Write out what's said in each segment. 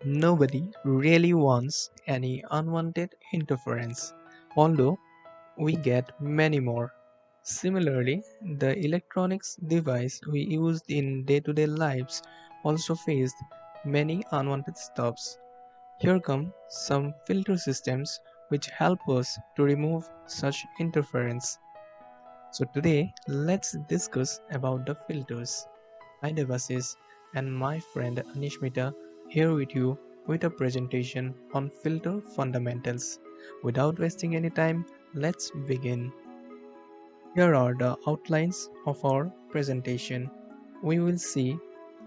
Nobody really wants any unwanted interference, although we get many more. Similarly, the electronics device we used in day-to-day lives also faced many unwanted stops. Here come some filter systems which help us to remove such interference. So today, let's discuss about the filters. I Devasis and my friend Anishmita here with you with a presentation on filter fundamentals. Without wasting any time, let's begin. Here are the outlines of our presentation. We will see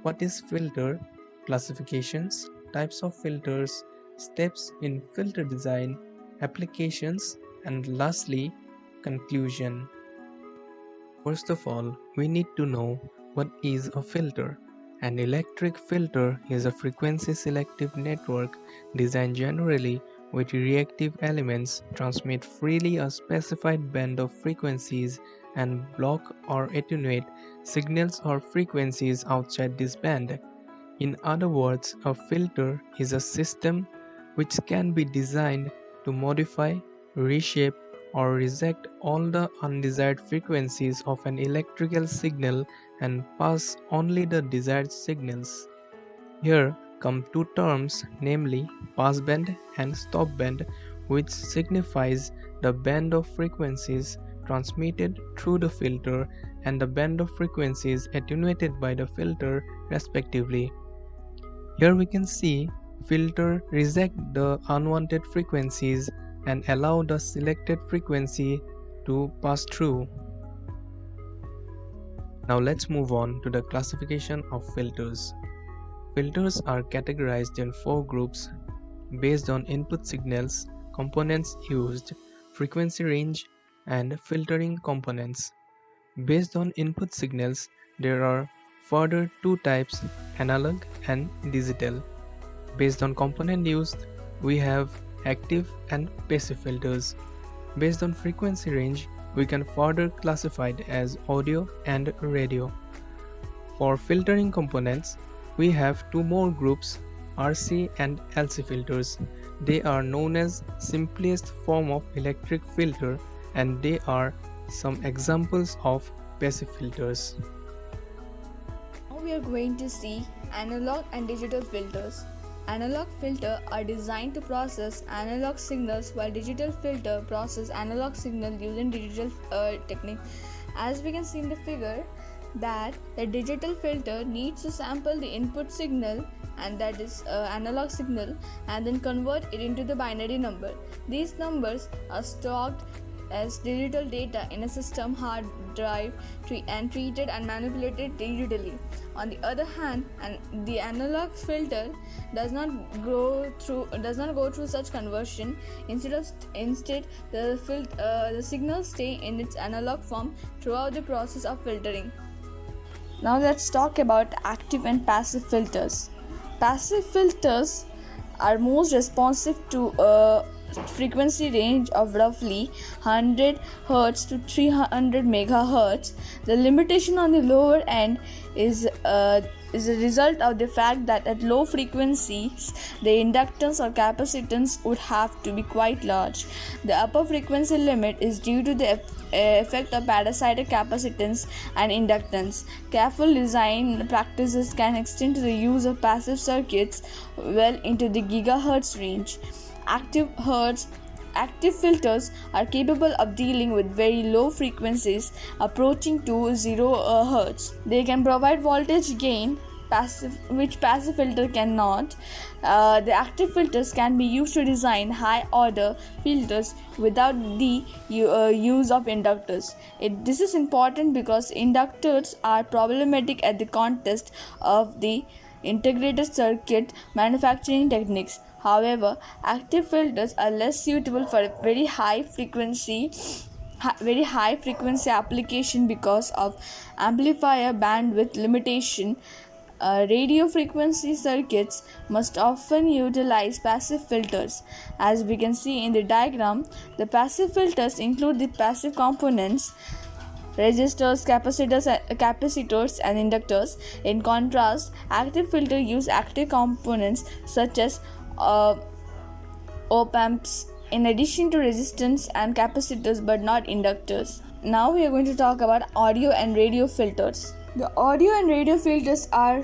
what is filter, classifications, types of filters, steps in filter design, applications, and lastly, conclusion. First of all, we need to know what is a filter. An electric filter is a frequency selective network designed generally with reactive elements transmit freely a specified band of frequencies and block or attenuate signals or frequencies outside this band. In other words, a filter is a system which can be designed to modify, reshape, or reject all the undesired frequencies of an electrical signal and pass only the desired signals. Here come two terms, namely passband and stopband, which signifies the band of frequencies transmitted through the filter and the band of frequencies attenuated by the filter respectively. Here we can see filter reject the unwanted frequencies and allow the selected frequency to pass through. Now let's move on to the classification of filters. Filters are categorized in four groups based on input signals, components used, frequency range, and filtering components. Based on input signals, there are further two types, analog and digital. Based on component used, we have active and passive filters. Based on frequency range, we can further classify it as audio and radio. For filtering components, we have two more groups, RC and LC filters. They are known as simplest form of electric filter and they are some examples of passive filters. Now we are going to see analog and digital filters. Analog filters are designed to process analog signals while digital filter process analog signal using digital technique. As we can see in the figure that the digital filter needs to sample the input signal and that is analog signal and then convert it into the binary number. These numbers are stored as digital data in a system hard drive and treated and manipulated digitally. On the other hand, the analog filter does not go through such conversion. Instead, the signals stay in its analog form throughout the process of filtering. Now let's talk about active and passive filters. Passive filters are most responsive to a frequency range of roughly 100 Hz to 300 MHz. The limitation on the lower end is a result of the fact that at low frequencies the inductance or capacitance would have to be quite large. The upper frequency limit is due to the effect of parasitic capacitance and inductance. Careful design practices can extend to the use of passive circuits well into the gigahertz range. Active filters are capable of dealing with very low frequencies approaching to 0 Hz. They can provide voltage gain which passive filter cannot. The active filters can be used to design high order filters without the use of inductors. This is important because inductors are problematic at the context of the integrated circuit manufacturing techniques. However, active filters are less suitable for very high frequency application because of amplifier bandwidth limitation. Radio frequency circuits must often utilize passive filters. As we can see in the diagram, the passive filters include the passive components resistors, capacitors, and inductors. In contrast, active filters use active components such as uh, op amps in addition to resistance and capacitors, but not inductors. Now we are going to talk about audio and radio filters. The audio and radio filters are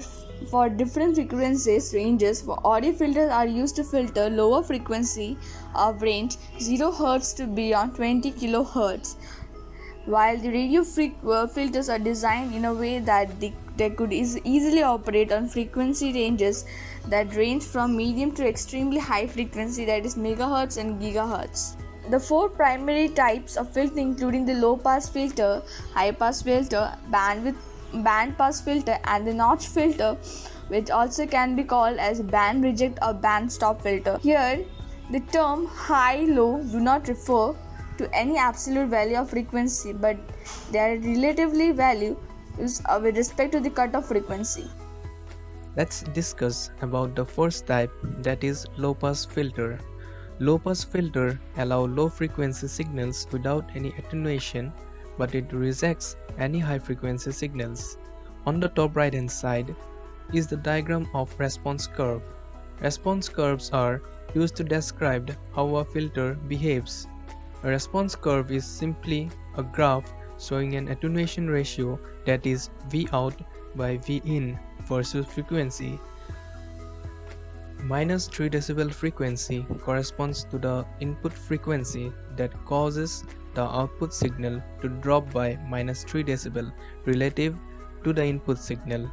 for different frequencies ranges. For audio filters are used to filter lower frequency of range 0 Hz to beyond 20 kHz, while the radio filters are designed in a way that they could easily operate on frequency ranges that range from medium to extremely high frequency, that is megahertz and gigahertz. The four primary types of filter including the low pass filter, high pass filter, band pass filter, and the notch filter, which also can be called as band reject or band stop filter. Here the term high low do not refer to any absolute value of frequency, but their relatively value is with respect to the cutoff frequency. Let's discuss about the first type, that is low pass filter. Low pass filter allow low frequency signals without any attenuation, but it rejects any high frequency signals. On the top right hand side is the diagram of response curve. Response curves are used to describe how a filter behaves. A response curve is simply a graph showing an attenuation ratio, that is V out by V in versus frequency. -3 dB frequency corresponds to the input frequency that causes the output signal to drop by -3 dB relative to the input signal.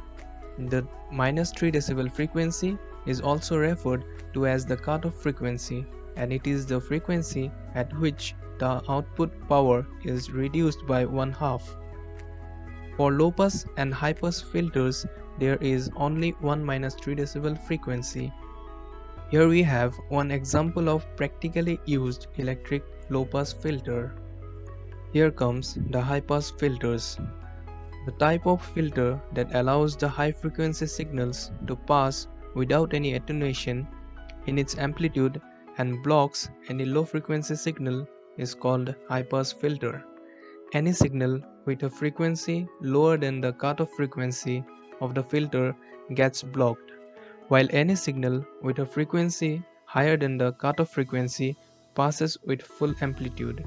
The -3 dB frequency is also referred to as the cutoff frequency, and it is the frequency at which the output power is reduced by 1/2. For low pass and high pass filters, there is only one -3 dB frequency. Here we have one example of practically used electric low pass filter. Here comes the high pass filters. The type of filter that allows the high frequency signals to pass without any attenuation in its amplitude and blocks any low frequency signal is called high pass filter. Any signal with a frequency lower than the cutoff frequency of the filter gets blocked, while any signal with a frequency higher than the cutoff frequency passes with full amplitude.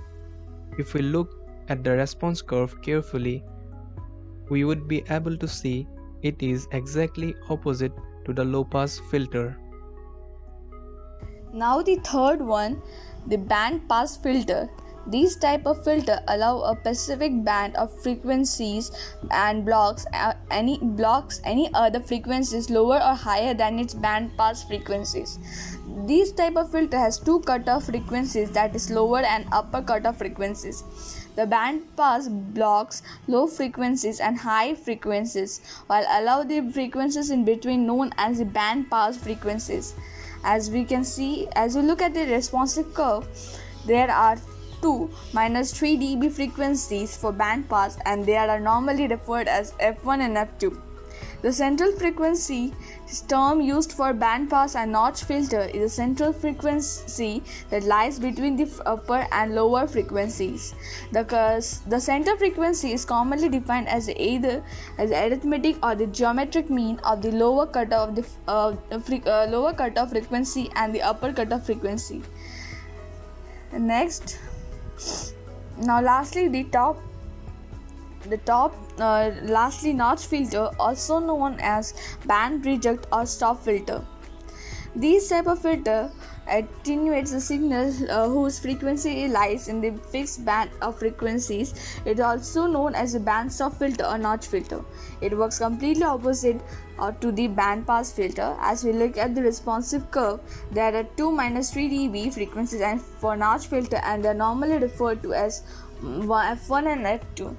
If we look at the response curve carefully, we would be able to see it is exactly opposite to the low pass filter. Now the third one, the band pass filter. These type of filter allow a specific band of frequencies and blocks any other frequencies lower or higher than its band pass frequencies. These type of filter has two cutoff frequencies, that is lower and upper cutoff frequencies. The band pass blocks low frequencies and high frequencies, while allow the frequencies in between known as the band pass frequencies. As we can see, as we look at the responsive curve, there are two -3 dB frequencies for band pass, and they are normally referred as F1 and F2. The central frequency term used for band pass and notch filter is the central frequency that lies between the upper and lower frequencies. The center frequency is commonly defined as either as the arithmetic or the geometric mean of the lower cutoff lower cutoff frequency and the upper cutoff frequency. Next, now lastly lastly notch filter, also known as band reject or stop filter. These type of filter attenuates the signal whose frequency lies in the fixed band of frequencies. It is also known as a band stop filter or notch filter. It works completely opposite to the band pass filter. As we look at the responsive curve, there are two -3 dB frequencies and for notch filter, and they are normally referred to as F1 and F2.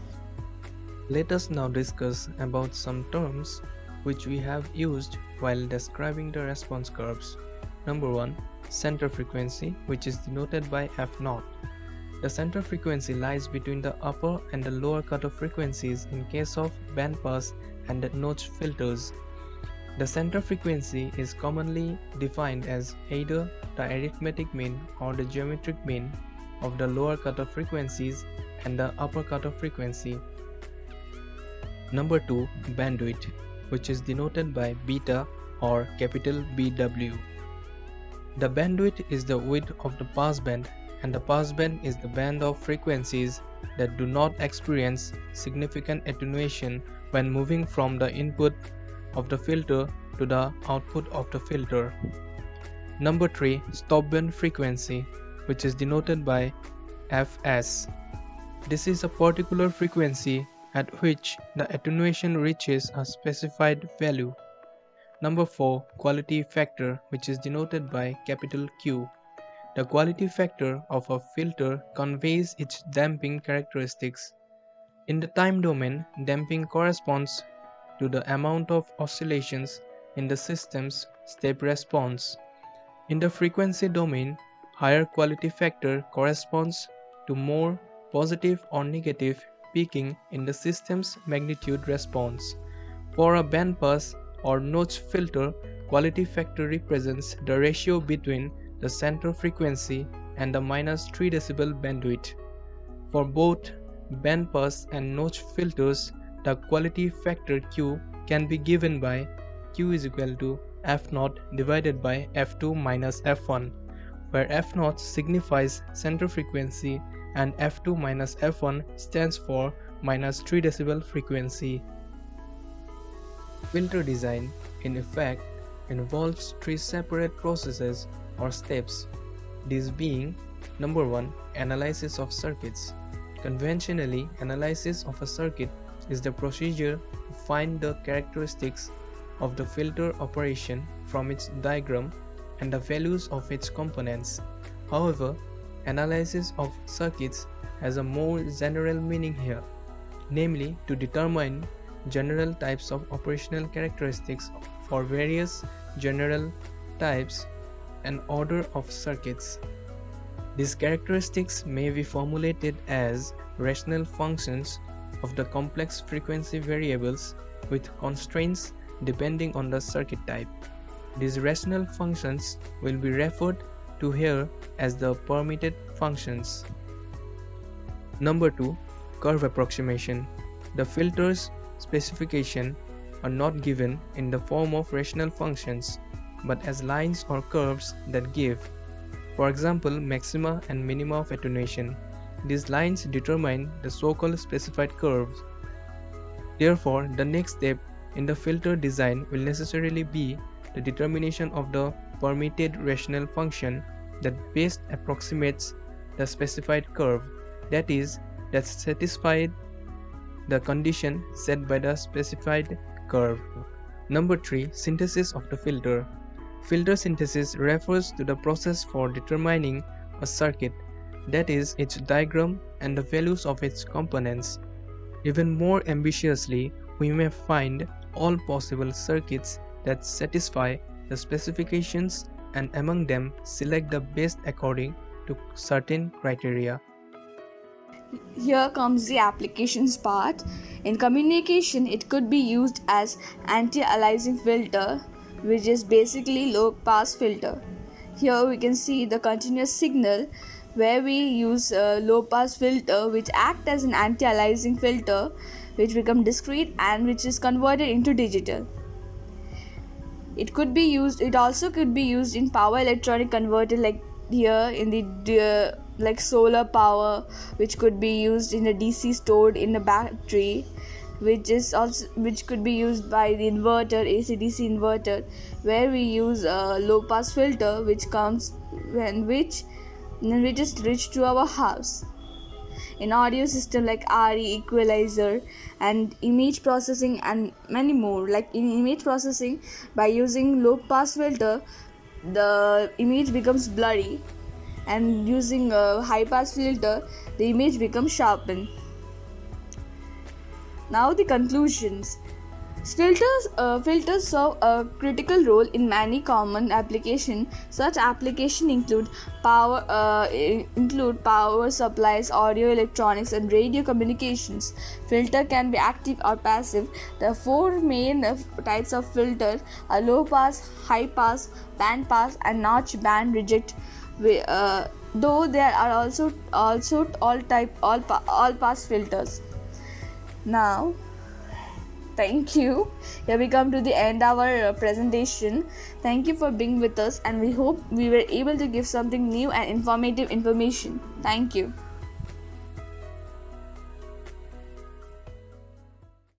Let us now discuss about some terms which we have used while describing the response curves. Number 1. Center frequency, which is denoted by F0. The center frequency lies between the upper and the lower cutoff frequencies in case of band pass and notch filters. The center frequency is commonly defined as either the arithmetic mean or the geometric mean of the lower cutoff frequencies and the upper cutoff frequency. Number 2, bandwidth, which is denoted by beta or capital BW. The bandwidth is the width of the passband, and the passband is the band of frequencies that do not experience significant attenuation when moving from the input of the filter to the output of the filter. Number 3, stopband frequency, which is denoted by Fs. This is a particular frequency at which the attenuation reaches a specified value. Number 4, quality factor, which is denoted by capital Q. The quality factor of a filter conveys its damping characteristics. In the time domain, damping corresponds to the amount of oscillations in the system's step response. In the frequency domain, higher quality factor corresponds to more positive or negative peaking in the system's magnitude response. For a bandpass or notch filter, quality factor represents the ratio between the center frequency and the -3 dB bandwidth. For both bandpass and notch filters, the quality factor Q can be given by Q is equal to F0 divided by F2 minus F1, where F0 signifies center frequency and F2 minus F1 stands for -3 dB frequency. Filter design, in effect, involves three separate processes or steps, these being: number 1, analysis of circuits. Conventionally, analysis of a circuit is the procedure to find the characteristics of the filter operation from its diagram and the values of its components. However, analysis of circuits has a more general meaning here, namely to determine general types of operational characteristics for various general types and order of circuits. These characteristics may be formulated as rational functions of the complex frequency variables with constraints depending on the circuit type. These rational functions will be referred to here as the permitted functions. Number 2, curve approximation. The filter's specification are not given in the form of rational functions, but as lines or curves that give, for example, maxima and minima of attenuation. These lines determine the so-called specified curves. Therefore, the next step in the filter design will necessarily be the determination of the permitted rational function that best approximates the specified curve, that is, that satisfies the condition set by the specified curve. Number 3, synthesis of the filter. Filter synthesis refers to the process for determining a circuit, that is, its diagram and the values of its components. Even more ambitiously, we may find all possible circuits that satisfy the specifications and among them select the best according to certain criteria. Here comes the applications part. In communication, it could be used as anti-aliasing filter, which is basically low pass filter. Here we can see the continuous signal where we use a low pass filter which act as an anti-aliasing filter, which become discrete and which is converted into digital. It also could be used in power electronic converter, like here in the like solar power, which could be used in a DC stored in a battery, which could be used by the inverter, AC/DC inverter, where we use a low pass filter which is reached to our house. In audio system like RE equalizer and image processing and many more. Like in image processing, by using low pass filter, the image becomes blurry, and using a high pass filter, the image becomes sharpened. Now the conclusions. Filters serve a critical role in many common applications. Such applications include power supplies, audio, electronics, and radio communications. Filter can be active or passive. The four main types of filter are low pass, high pass, band pass, and notch band reject. Though there are also all pass filters. Now, Thank you. Here we come to the end of our presentation. Thank you for being with us, and we hope we were able to give something new and informative information. Thank you.